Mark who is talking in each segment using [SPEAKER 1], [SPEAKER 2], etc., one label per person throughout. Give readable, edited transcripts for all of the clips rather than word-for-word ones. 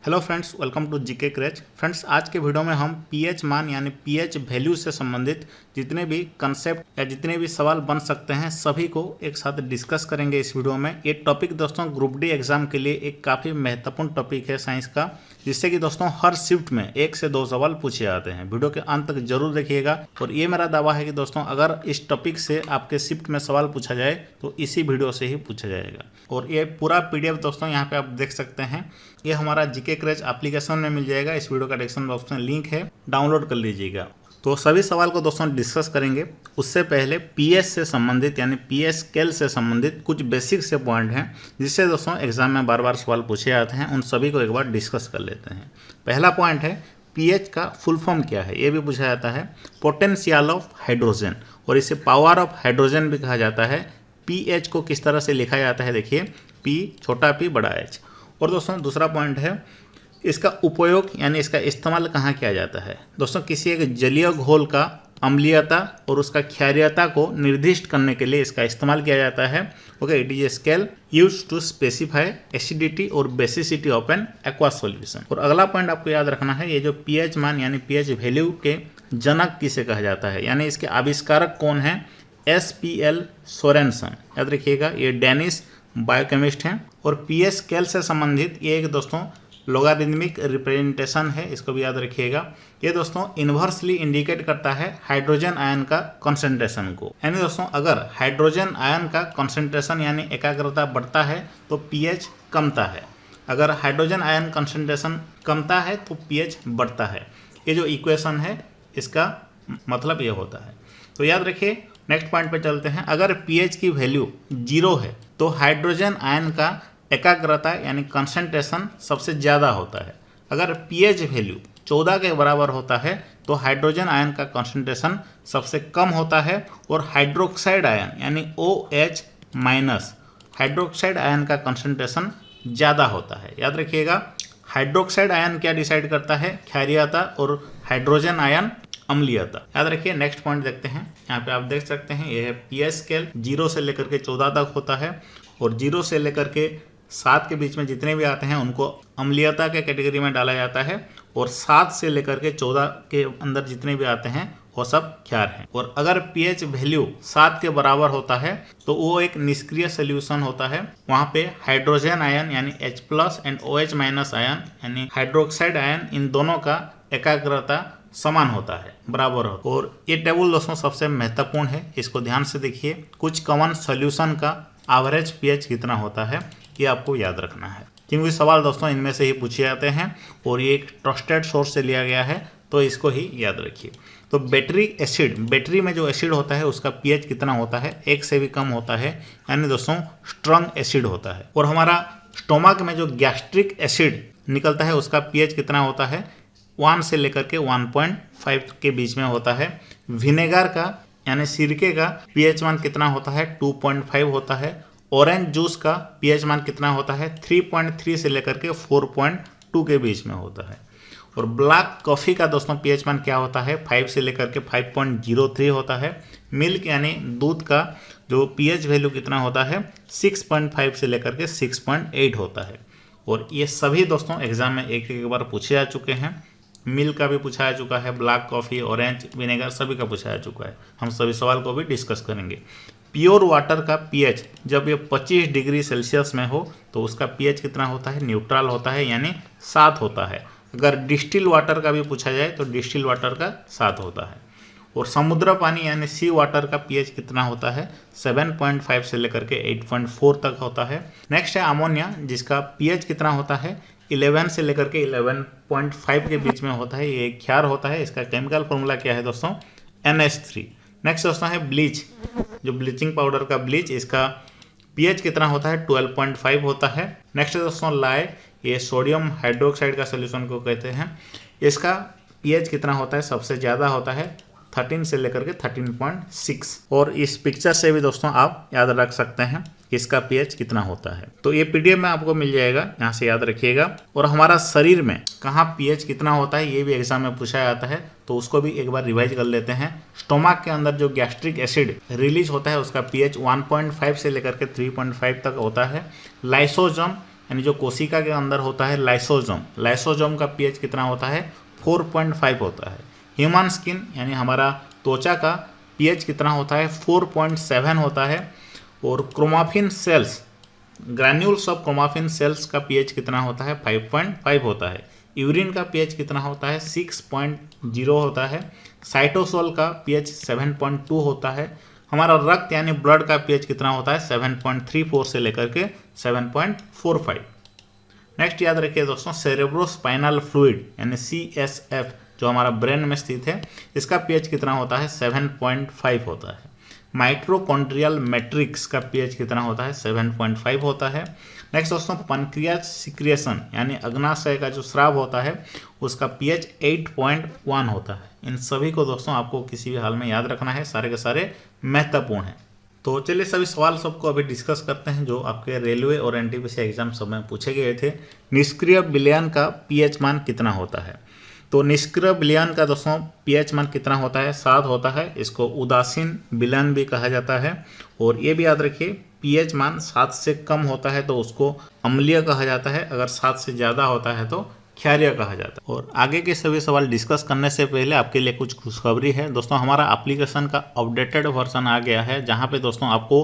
[SPEAKER 1] Hello friends, welcome to GK क्रैच। Friends, आज के वीडियो में हम पीएच मान यानी पीएच वैल्यू से संबंधित जितने भी कंसेप्ट या जितने भी सवाल बन सकते हैं सभी को एक साथ डिस्कस करेंगे इस वीडियो में। ये टॉपिक दोस्तों ग्रुप डी एग्जाम के लिए एक काफ़ी महत्वपूर्ण टॉपिक है साइंस का, जिससे कि दोस्तों हर शिफ्ट में 1 से 2 सवाल पूछे जाते हैं। वीडियो के अंत तक जरूर देखिएगा और ये मेरा दावा है कि दोस्तों अगर इस टॉपिक से आपके शिफ्ट में सवाल पूछा जाए तो इसी वीडियो से ही पूछा जाएगा। और ये पूरा पीडीएफ दोस्तों यहाँ पे आप देख सकते हैं, ये हमारा जीके क्रैच एप्लीकेशन में मिल जाएगा। इस वीडियो का डिस्क्रिप्शन बॉक्स में लिंक है, डाउनलोड कर लीजिएगा। तो सभी सवाल को दोस्तों डिस्कस करेंगे। उससे पहले पीएच से संबंधित यानी पीएच स्केल से संबंधित कुछ बेसिक से पॉइंट हैं जिससे दोस्तों एग्जाम में बार बार सवाल पूछे जाते हैं, उन सभी को एक बार डिस्कस कर लेते हैं। पहला पॉइंट है पीएच का फुल फॉर्म क्या है, ये भी पूछा जाता है। पोटेंशियल ऑफ हाइड्रोजन, और इसे पावर ऑफ हाइड्रोजन भी कहा जाता है। पीएच को किस तरह से लिखा जाता है, देखिए पी छोटा पी बड़ा एच। और दोस्तों दूसरा पॉइंट है इसका उपयोग यानी इसका इस्तेमाल कहाँ किया जाता है। दोस्तों किसी एक जलीय घोल का अम्लीयता और उसका क्षारीयता को निर्दिष्ट करने के लिए इसका इस्तेमाल किया जाता है। Okay, it is a scale used to specify acidity और basicity of an aqua solution. और अगला पॉइंट आपको याद रखना है, ये जो पीएच मान यानी पीएच वैल्यू के जनक किसे कहा जाता है, यानी इसके आविष्कारक कौन है। एसपीएल सोरेनसन, याद रखिएगा, ये डेनिश बायोकेमिस्ट हैं। और पीएच स्केल से संबंधित ये एक दोस्तों लोगारिथमिक रिप्रेजेंटेशन है, इसको भी याद रखिएगा। ये दोस्तों इन्वर्सली इंडिकेट करता है हाइड्रोजन आयन का कंसंट्रेशन को, यानी दोस्तों अगर हाइड्रोजन आयन का कंसंट्रेशन यानी एकाग्रता बढ़ता है तो पीएच कमता है, अगर हाइड्रोजन आयन कंसंट्रेशन कमता है तो पीएच बढ़ता है। ये जो इक्वेशन है इसका मतलब ये होता है। तो याद रखिए, नेक्स्ट पॉइंट पे चलते हैं। अगर पीएच की वैल्यू 0 है तो हाइड्रोजन आयन का एकाग्रता यानी कंसंट्रेशन सबसे ज़्यादा होता है। अगर पीएच वैल्यू 14 के बराबर होता है तो हाइड्रोजन आयन का कंसंट्रेशन सबसे कम होता है। और हाइड्रोक्साइड आयन यानी OH माइनस हाइड्रोक्साइड आयन का कंसंट्रेशन ज़्यादा होता है। याद रखिएगा, हाइड्रोक्साइड आयन क्या डिसाइड करता है, क्षारीयता, और हाइड्रोजन आयन अम्लीयता। याद रखिए। नेक्स्ट पॉइंट देखते हैं, यहाँ पे आप देख सकते हैं ये है पीएच स्केल। 0 से लेकर के 14 तक होता है, और 0 से लेकर के 7 के बीच में जितने भी आते हैं उनको अम्लीयता के कैटेगरी में डाला जाता है, और 7 से लेकर के 14 के अंदर जितने भी आते हैं वो सब क्षार हैं। और अगर पीएच वैल्यू 7 के बराबर होता है तो वो एक निष्क्रिय सोल्यूशन होता है। वहाँ पे हाइड्रोजन आयन यानी H+ and OH minus ion यानी हाइड्रोक्साइड आयन, इन दोनों का एकाग्रता समान होता है, बराबर होता है। और ये टेबल दोस्तों सबसे महत्वपूर्ण है, इसको ध्यान से देखिए। कुछ कॉमन सॉल्यूशन का एवरेज पीएच कितना होता है ये आपको याद रखना है, क्योंकि सवाल दोस्तों इनमें से ही पूछे जाते हैं और ये एक ट्रस्टेड सोर्स से लिया गया है, तो इसको ही याद रखिए। तो बैटरी एसिड, बैटरी में जो एसिड होता है उसका पीएच कितना होता है, 1 से भी कम होता है, यानी दोस्तों स्ट्रॉन्ग एसिड होता है। और हमारा स्टोमक में जो गैस्ट्रिक एसिड निकलता है उसका पीएच कितना होता है, 1 से लेकर के 1.5 के बीच में होता है। विनेगर का यानी सिरके का पीएच मान कितना होता है, 2.5 होता है। ऑरेंज जूस का पीएच मान कितना होता है, 3.3 से लेकर के 4.2 के बीच में होता है। और ब्लैक कॉफ़ी का दोस्तों पीएच मान क्या होता है, 5 से लेकर के 5.03 होता है। मिल्क यानी दूध का जो पीएच वैल्यू कितना होता है, 6.5 से लेकर के 6.8 होता है। और ये सभी दोस्तों एग्जाम में एक एक बार पूछे जा चुके हैं। मिल्क का भी पूछा जा चुका है, ब्लैक कॉफ़ी, ऑरेंज, विनेगर सभी का पूछा जा चुका है। हम सभी सवाल को भी डिस्कस करेंगे। प्योर वाटर का पीएच जब ये 25 डिग्री सेल्सियस में हो तो उसका पीएच कितना होता है, न्यूट्रल होता है, यानी 7 होता है। अगर डिस्टिल वाटर का भी पूछा जाए तो डिस्टिल वाटर का 7 होता है। और समुद्र पानी यानी सी वाटर का पीएच कितना होता है, 7.5 से लेकर के 8.4 तक होता है। नेक्स्ट है अमोनिया, जिसका पीएच कितना होता है, 11 से लेकर के 11.5 के बीच में होता है। ये एक क्षार होता है। इसका केमिकल फॉर्मूला क्या है दोस्तों, NH3। नेक्स्ट दोस्तों है ब्लीच, जो ब्लीचिंग पाउडर का ब्लीच, इसका पीएच कितना होता है, 12.5 होता है। नेक्स्ट दोस्तों लाए, ये सोडियम हाइड्रोक्साइड का सोल्यूशन को कहते हैं। इसका पीएच कितना होता है, सबसे ज़्यादा होता है, 13 से लेकर के 13.6। और इस पिक्चर से भी दोस्तों आप याद रख सकते हैं इसका पीएच कितना होता है। तो ये पीडीएफ में आपको मिल जाएगा, यहाँ से याद रखिएगा। और हमारा शरीर में कहाँ पीएच कितना होता है ये भी एग्जाम में पूछा जाता है, तो उसको भी एक बार रिवाइज कर लेते हैं। स्टोमक के अंदर जो गैस्ट्रिक एसिड रिलीज होता है उसका पीएच 1.5 से लेकर के 3.5 तक होता है। लाइसोसोम यानी जो कोशिका के अंदर होता है लाइसोजोम, लाइसोजोम का पीएच कितना होता है 4.5 होता है। ह्यूमन स्किन यानी हमारा त्वचा का पीएच कितना होता है 4.7 होता है। और chromaffin cells, granules of chromaffin cells का पीएच कितना होता है 5.5 होता है। यूरिन का पीएच कितना होता है 6.0 होता है। साइटोसोल का पीएच 7.2 होता है। हमारा रक्त यानी ब्लड का पीएच कितना होता है 7.34 से लेकर के 7.45। नेक्स्ट याद रखिए दोस्तों, सेरेब्रोस्पाइनल फ्लूइड यानी CSF जो हमारा ब्रेन में स्थित है, इसका पीएच कितना होता है 7.5 होता है। माइटोकॉन्ड्रियल मैट्रिक्स का पीएच कितना होता है 7.5 होता है। नेक्स्ट दोस्तों, पैनक्रियाज सिक्रिएशन यानी अग्नाशय का जो स्राव होता है उसका पीएच 8.1 होता है। इन सभी को दोस्तों आपको किसी भी हाल में याद रखना है, सारे के सारे महत्वपूर्ण हैं। तो चलिए सभी सवाल सबको अभी डिस्कस करते हैं जो आपके रेलवे और एनटीपीसी एग्जाम सब में पूछे गए थे। निष्क्रिय विलयन का पीएच मान कितना होता है? तो निष्क्रिय विलयन का दोस्तों पीएच मान कितना होता है 7 होता है। इसको उदासीन विलयन भी कहा जाता है। और ये भी याद रखिए पीएच मान 7 से कम होता है तो उसको अम्लीय कहा जाता है, अगर 7 से ज़्यादा होता है तो क्षारीय कहा जाता है। और आगे के सभी सवाल डिस्कस करने से पहले आपके लिए कुछ खुशखबरी है दोस्तों। हमारा एप्लीकेशन का अपडेटेड वर्जन आ गया है जहाँ पे दोस्तों आपको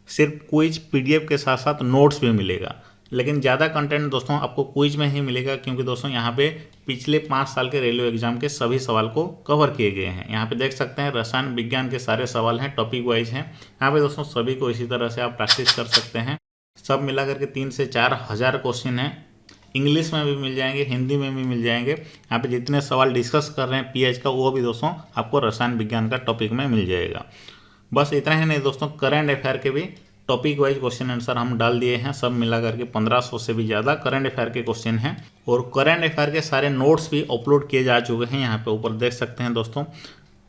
[SPEAKER 1] सिर्फ क्विज PDF के साथ साथ नोट्स भी मिलेगा, लेकिन ज़्यादा कंटेंट दोस्तों आपको क्विज में ही मिलेगा, क्योंकि दोस्तों यहाँ पे पिछले 5 साल के रेलवे एग्जाम के सभी सवाल को कवर किए गए हैं। यहाँ पे देख सकते हैं रसायन विज्ञान के सारे सवाल हैं, टॉपिक वाइज हैं। यहाँ पे दोस्तों सभी को इसी तरह से आप प्रैक्टिस कर सकते हैं। सब मिला करके 3 से 4 हज़ार क्वेश्चन हैं। इंग्लिश में भी मिल जाएंगे, हिंदी में भी मिल जाएंगे। यहाँ पे जितने सवाल डिस्कस कर रहे हैं पीएच का, वो भी दोस्तों आपको रसायन विज्ञान का टॉपिक में मिल जाएगा। बस इतना ही नहीं दोस्तों, करंट अफेयर के भी टॉपिक वाइज क्वेश्चन आंसर हम डाल दिए हैं। सब मिला करके 1500 से भी ज़्यादा करंट अफेयर के क्वेश्चन हैं। और करंट अफेयर के सारे नोट्स भी अपलोड किए जा चुके हैं। यहाँ पे ऊपर देख सकते हैं दोस्तों,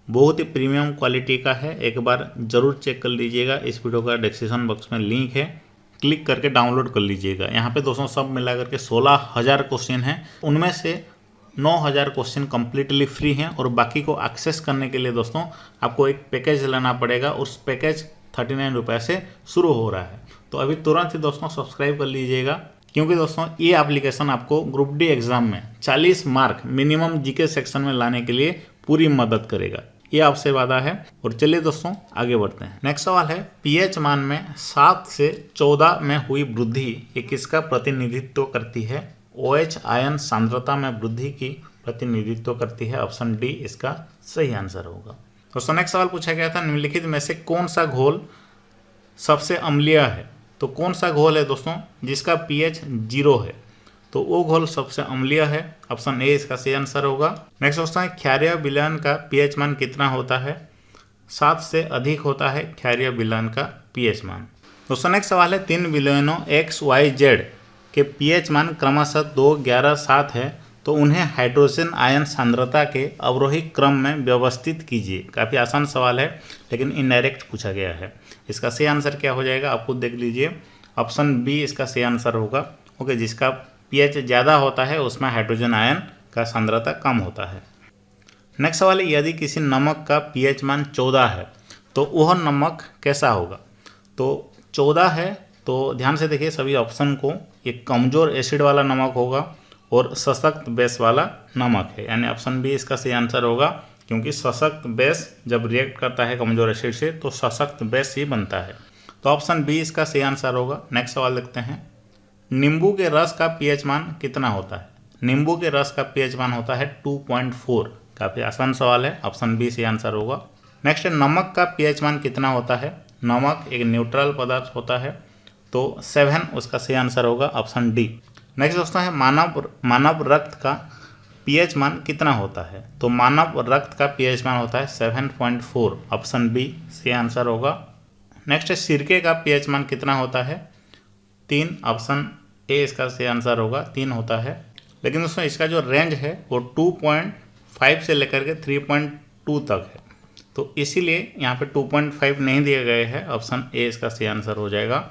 [SPEAKER 1] बहुत ही प्रीमियम क्वालिटी का है। एक बार ज़रूर चेक कर लीजिएगा। इस वीडियो का डिस्क्रिप्शन बॉक्स में लिंक है, क्लिक करके डाउनलोड कर लीजिएगा। यहाँ पे दोस्तों सब मिला करके 16,000 क्वेश्चन हैं। उनमें से 9,000 क्वेश्चन कम्प्लीटली फ्री हैं और बाकी को एक्सेस करने के लिए दोस्तों आपको एक पैकेज लेना पड़ेगा। उस पैकेज 39 रुपये से शुरू हो रहा है। तो अभी तुरंत ही दोस्तों सब्सक्राइब कर लीजिएगा, क्योंकि दोस्तों ये एप्लीकेशन आपको ग्रुप डी एग्जाम में 40 मार्क मिनिमम जीके सेक्शन में लाने के लिए पूरी मदद करेगा, ये आपसे वादा है। और चलिए दोस्तों आगे बढ़ते हैं। नेक्स्ट सवाल है, पीएच मान में 7 से 14 में हुई वृद्धि ये किसका प्रतिनिधित्व करती है? OH आयन सांद्रता में वृद्धि की प्रतिनिधित्व करती है। ऑप्शन डी इसका सही आंसर होगा। दोस्तों नेक्स्ट सवाल पूछा गया था, निम्नलिखित में से कौन सा घोल सबसे अम्लीय है? तो कौन सा घोल है दोस्तों जिसका पीएच 0 है? तो वो घोल सबसे अम्लीय है। ऑप्शन ए इसका सही आंसर होगा। नेक्स्ट दोस्तों है, क्षारीय विलयन का पीएच मान कितना होता है? 7 से अधिक होता है क्षारीय विलयन का पीएच मान। दोस्तों नेक्स्ट सवाल है, 3 विलयनों XYZ के पीएच मान क्रमशः 2, 11, 7 है, तो उन्हें हाइड्रोजन आयन सांद्रता के अवरोही क्रम में व्यवस्थित कीजिए। काफ़ी आसान सवाल है लेकिन इनडायरेक्ट पूछा गया है। इसका सही आंसर क्या हो जाएगा आप खुद देख लीजिए। ऑप्शन बी इसका सही आंसर होगा। ओके, जिसका पीएच ज़्यादा होता है उसमें हाइड्रोजन आयन का सांद्रता कम होता है। नेक्स्ट सवाल है, यदि किसी नमक का पीएच मान 14 है तो वह नमक कैसा होगा? तो 14 है तो ध्यान से देखिए सभी ऑप्शन को, ये कमज़ोर एसिड वाला नमक होगा और सशक्त बेस वाला नमक है, यानी ऑप्शन बी इसका सही आंसर होगा। क्योंकि सशक्त बेस जब रिएक्ट करता है कमज़ोर एसिड से तो सशक्त बेस ही बनता है। तो ऑप्शन बी इसका सही आंसर होगा। नेक्स्ट सवाल देखते हैं, नींबू के रस का पीएच मान कितना होता है? नींबू के रस का पीएच मान होता है 2.4। काफ़ी आसान सवाल है, ऑप्शन बी सही आंसर होगा। नेक्स्ट है, नमक का पीएच मान कितना होता है? नमक एक न्यूट्रल पदार्थ होता है तो 7 उसका सही आंसर होगा, ऑप्शन डी। नेक्स्ट दोस्तों है, मानव रक्त का पीएच मान कितना होता है? तो मानव रक्त का पीएच मान होता है 7.4, ऑप्शन बी सही आंसर होगा। नेक्स्ट है, सिरके का पीएच मान कितना होता है? 3, ऑप्शन ए इसका सही आंसर होगा, 3 होता है। लेकिन दोस्तों इसका जो रेंज है वो 2.5 से लेकर के 3.2 तक है, तो इसीलिए यहाँ पे 2.5 नहीं दिए गए हैं। ऑप्शन ए इसका सही आंसर हो जाएगा।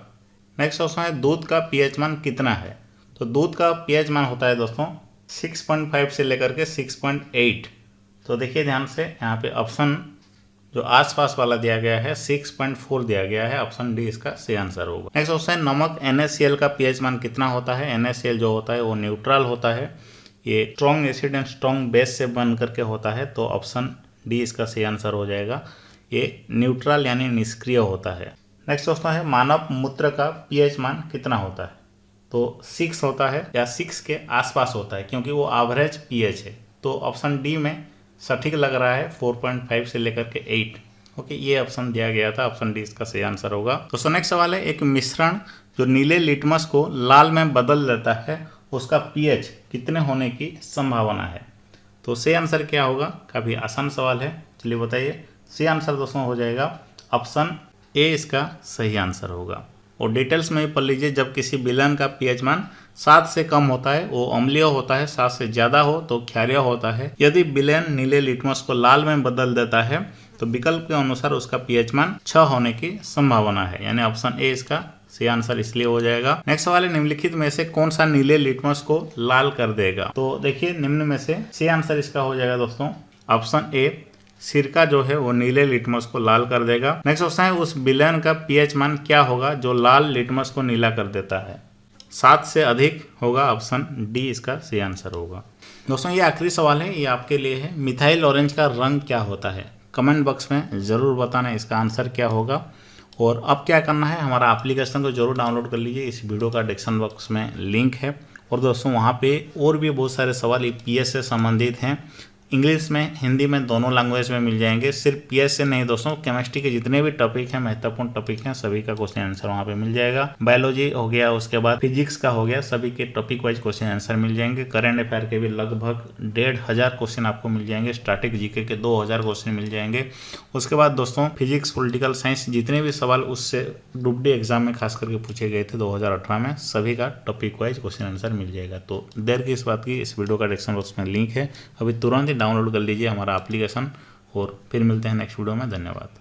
[SPEAKER 1] नेक्स्ट ऑप्शन है, दूध का पीएच मान कितना है? तो दूध का पीएच मान होता है दोस्तों 6.5 से लेकर के 6.8। तो देखिए ध्यान से, यहाँ पे ऑप्शन जो आसपास वाला दिया गया है 6.4 दिया गया है, ऑप्शन डी इसका सही आंसर होगा। नेक्स्ट क्वेश्चन, नमक NaCl का pH मान कितना होता है? NaCl जो होता है वो न्यूट्रल होता है, ये strong acid and strong base से बन करके होता है, तो ऑप्शन डी इसका सही आंसर हो जाएगा, ये न्यूट्रल यानी निष्क्रिय होता है। नेक्स्ट क्वेश्चन है, मानव मूत्र का pH मान कितना होता है? तो 6 होता है या 6 के आसपास होता है, क्योंकि वो एवरेज pH है, तो ऑप्शन डी में सटीक लग रहा है 4.5 से लेकर के 8। ओके, ये ऑप्शन दिया गया था, ऑप्शन डी इसका सही आंसर होगा। तो नेक्स्ट सवाल है, एक मिश्रण जो नीले लिटमस को लाल में बदल देता है उसका pH कितने होने की संभावना है? तो सही आंसर क्या होगा? काफ़ी आसान सवाल है, चलिए बताइए। सही आंसर दोस्तों हो जाएगा ऑप्शन ए इसका सही आंसर होगा। और डिटेल्स में भी पढ़ लीजिए, जब किसी विलयन का pH मान 7 से कम होता है वो अम्लीय होता है, 7 से ज़्यादा हो तो क्षारीय होता है। यदि विलयन नीले लिटमस को लाल में बदल देता है तो विकल्प के अनुसार उसका pH मान 6 होने की संभावना है, यानी ऑप्शन ए इसका सही आंसर इसलिए हो जाएगा। नेक्स्ट सवाल है, निम्नलिखित में से कौन सा नीले लिटमस को लाल कर देगा? तो देखिए, निम्न में से सही आंसर इसका हो जाएगा दोस्तों ऑप्शन ए, सिरका जो है वो नीले लिटमस को लाल कर देगा। नेक्स्ट क्वेश्चन है, उस विलयन का pH मान क्या होगा जो लाल लिटमस को नीला कर देता है? 7 से अधिक होगा, ऑप्शन डी इसका सही आंसर होगा। दोस्तों ये आखिरी सवाल है, ये आपके लिए है, मिथाइल ऑरेंज का रंग क्या होता है? कमेंट बॉक्स में ज़रूर बताना इसका आंसर क्या होगा। और अब क्या करना है, हमारा एप्लीकेशन को जरूर डाउनलोड कर लीजिए, इस वीडियो का डिस्क्रिप्शन बॉक्स में लिंक है। और दोस्तों वहाँ पे और भी बहुत सारे सवाल पीएच से संबंधित हैं, इंग्लिश में हिंदी में दोनों लैंग्वेज में मिल जाएंगे। सिर्फ पीएच से नहीं दोस्तों, केमिस्ट्री के जितने भी टॉपिक हैं, महत्वपूर्ण टॉपिक हैं, सभी का क्वेश्चन आंसर वहाँ पे मिल जाएगा। बायोलॉजी हो गया, उसके बाद फिजिक्स का हो गया, सभी के टॉपिक वाइज क्वेश्चन आंसर मिल जाएंगे। करंट अफेयर के भी लगभग 1500 क्वेश्चन आपको मिल जाएंगे। स्टैटिक जीके के 2000 क्वेश्चन मिल जाएंगे। उसके बाद दोस्तों फिजिक्स, पॉलिटिकल साइंस, जितने भी सवाल उससे ग्रुप डी एग्जाम में खास करके पूछे गए थे 2018 में, सभी का टॉपिक वाइज क्वेश्चन आंसर मिल जाएगा। तो देर की इस बात की, इस वीडियो का डिस्क्रिप्शन बॉक्स में लिंक है, अभी तुरंत ही डाउनलोड कर लीजिए हमारा एप्लीकेशन। और फिर मिलते हैं नेक्स्ट वीडियो में। धन्यवाद।